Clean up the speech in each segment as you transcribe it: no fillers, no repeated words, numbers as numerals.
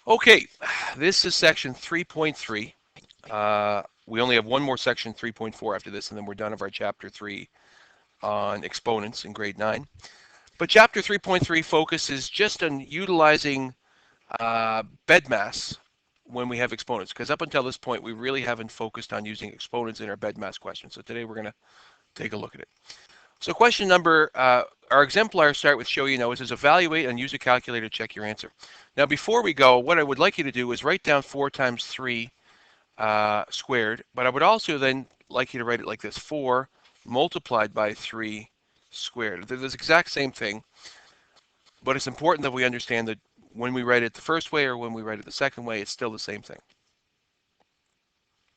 Okay, this is section 3.3. We only have one more section, 3.4, after this, and then we're done of our chapter 3 on exponents in grade 9. But chapter 3.3 focuses just on utilizing bed mass when we have exponents, because up until this point, we really haven't focused on using exponents in our bed mass questions. So today we're going to take a look at it. So question number, our exemplars start with show you know. It says evaluate and use a calculator to check your answer. Now before we go, what I would like you to do is write down 4 times 3 squared, but I would also then like you to write it like this: 4 multiplied by 3 squared. They're the exact same thing, but it's important that we understand that when we write it the first way or when we write it the second way, it's still the same thing.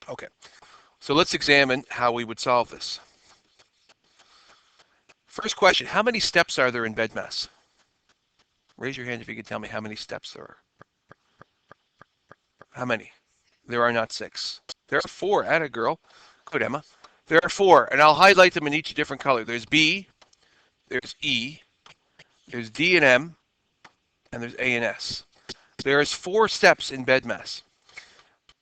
Okay, so let's examine how we would solve this. First question, how many steps are there in bed mass? Raise your hand if you can tell me how many steps there are. How many? There are not 6. There are 4. Atta girl. Good, Emma. There are 4, and I'll highlight them in each different color. There's B, there's E, there's D and M, and there's A and S. There's 4 steps in bed mass.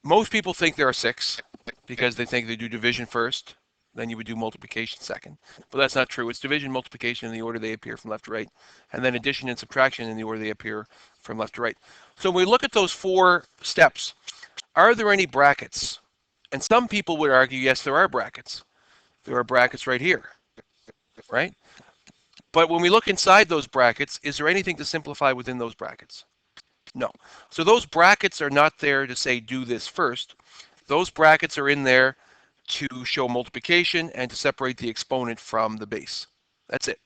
Most people think there are 6 because they think they do division first, then you would do multiplication second. But that's not true. It's division, multiplication in the order they appear from left to right, and then addition and subtraction in the order they appear from left to right. So when we look at those 4 steps, are there any brackets? And some people would argue, yes, there are brackets. There are brackets right here, right? But when we look inside those brackets, is there anything to simplify within those brackets? No. So those brackets are not there to say do this first. Those brackets are in there to show multiplication and to separate the exponent from the base. That's it.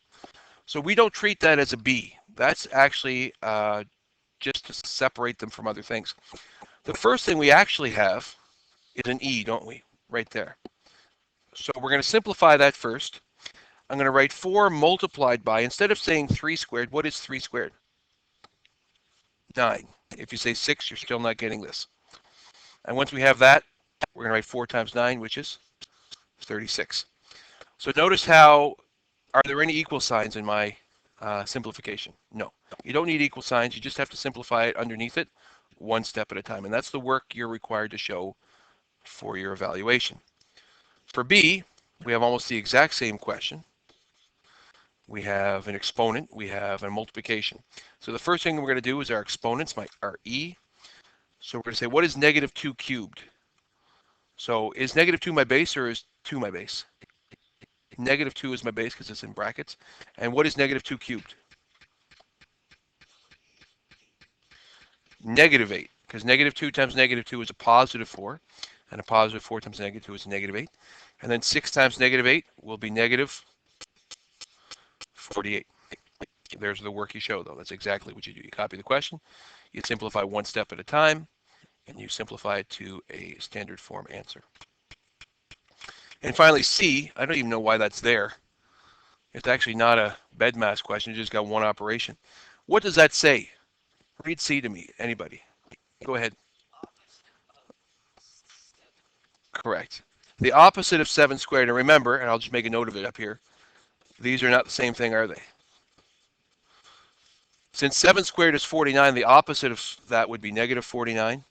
So we don't treat that as a B. That's actually just to separate them from other things. The first thing we actually have is an E, don't we? Right there. So we're going to simplify that first. I'm going to write 4 multiplied by, instead of saying 3 squared, what is 3 squared? 9. If you say 6, you're still not getting this. And once we have that, we're going to write 4 times 9, which is 36. So notice how, are there any equal signs in my simplification? No. You don't need equal signs. You just have to simplify it underneath it, one step at a time. And that's the work you're required to show for your evaluation. For B, we have almost the exact same question. We have an exponent, we have a multiplication. So the first thing we're going to do is our exponents, our E. So we're going to say, what is negative 2 cubed? So is negative 2 my base or is 2 my base? Negative 2 is my base because it's in brackets. And what is negative 2 cubed? Negative 8, because negative 2 times negative 2 is a positive 4. And a positive 4 times negative 2 is negative 8. And then 6 times negative 8 will be negative 48. There's the work you show, though. That's exactly what you do. You copy the question, you simplify one step at a time, and you simplify it to a standard form answer. And finally, C, I don't even know why that's there. It's actually not a bed mass question. You just got one operation. What does that say? Read C to me, anybody. Go ahead. Correct. The opposite of 7 squared, and remember, and I'll just make a note of it up here, these are not the same thing, are they? Since 7 squared is 49, the opposite of that would be negative 49.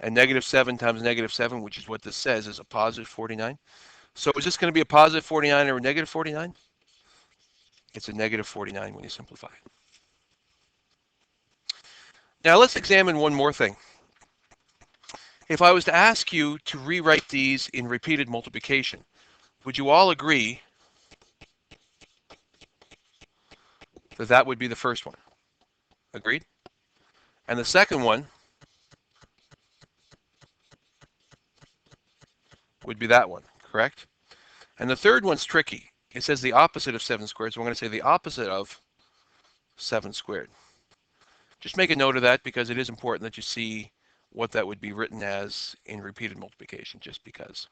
And negative 7 times negative 7, which is what this says, is a positive 49. So is this going to be a positive 49 or a negative 49? It's a negative 49 when you simplify. Now let's examine one more thing. If I was to ask you to rewrite these in repeated multiplication, would you all agree that that would be the first one? Agreed? And the second one would be that one, correct? And the third one's tricky. It says the opposite of 7 squared, so we're going to say the opposite of 7 squared. Just make a note of that because it is important that you see what that would be written as in repeated multiplication, just because.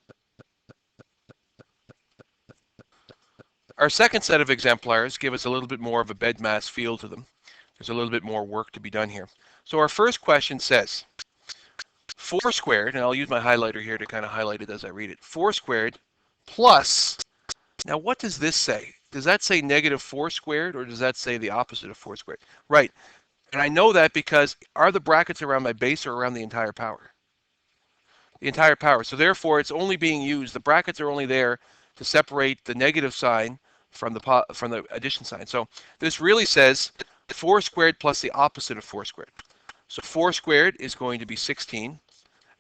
Our second set of exemplars give us a little bit more of a bed mass feel to them. There's a little bit more work to be done here. So our first question says, 4 squared, and I'll use my highlighter here to kind of highlight it as I read it, 4 squared plus, now what does this say? Does that say negative 4 squared, or does that say the opposite of 4 squared? Right, And I know that because are the brackets around my base or around the entire power? The entire power. So therefore, it's only being used, the brackets are only there to separate the negative sign from the addition sign. So this really says 4 squared plus the opposite of 4 squared. So 4 squared is going to be 16.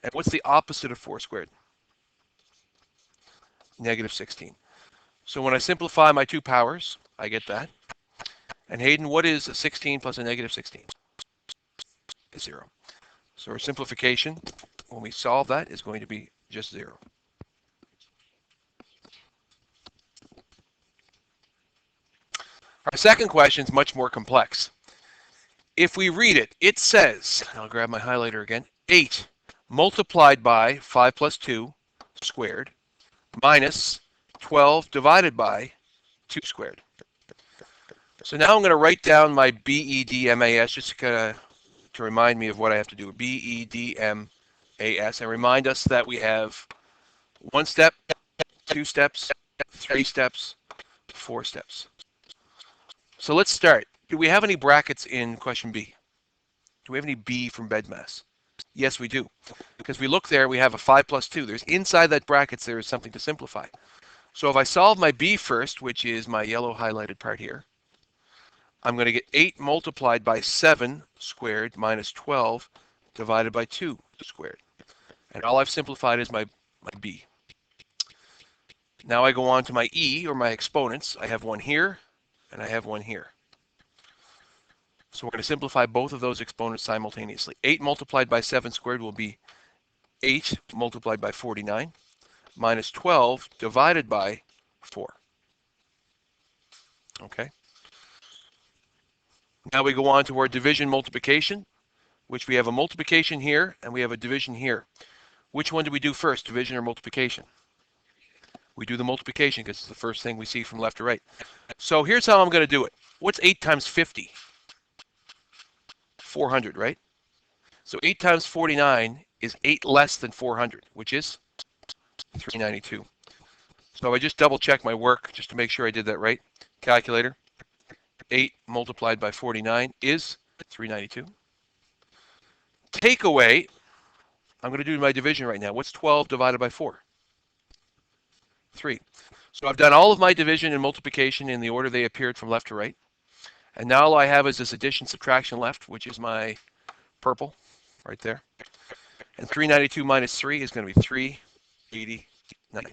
And what's the opposite of 4 squared? Negative 16. So when I simplify my two powers, I get that. And Hayden, what is a 16 plus a negative 16? Is 0. So our simplification, when we solve that, is going to be just 0. Our second question is much more complex. If we read it, it says, I'll grab my highlighter again, 8 multiplied by 5 plus 2 squared minus 12 divided by 2 squared. So now I'm going to write down my BEDMAS just to remind me of what I have to do. BEDMAS, and remind us that we have 1 step, 2 steps, 3 steps, 4 steps. So let's start. Do we have any brackets in question B? Do we have any B from BEDMAS? Yes, we do. Because we look there, we have a 5 plus 2. There's inside that brackets, there is something to simplify. So if I solve my B first, which is my yellow highlighted part here, I'm going to get 8 multiplied by 7 squared minus 12 divided by 2 squared. And all I've simplified is my B. Now I go on to my E, or my exponents. I have one here, and I have one here. So we're going to simplify both of those exponents simultaneously. 8 multiplied by 7 squared will be 8 multiplied by 49 minus 12 divided by 4. Okay. Now we go on to our division multiplication, which we have a multiplication here and we have a division here. Which one do we do first, division or multiplication? We do the multiplication because it's the first thing we see from left to right. So here's how I'm going to do it. What's 8 times 50? 400, right? So 8 times 49 is 8 less than 400, which is 392. So I just double check my work just to make sure I did that right. Calculator. 8 multiplied by 49 is 392. Take away, I'm going to do my division right now. What's 12 divided by 4? 3. So I've done all of my division and multiplication in the order they appeared from left to right. And now all I have is this addition subtraction left, which is my purple right there. And 392 minus 3 is going to be 389.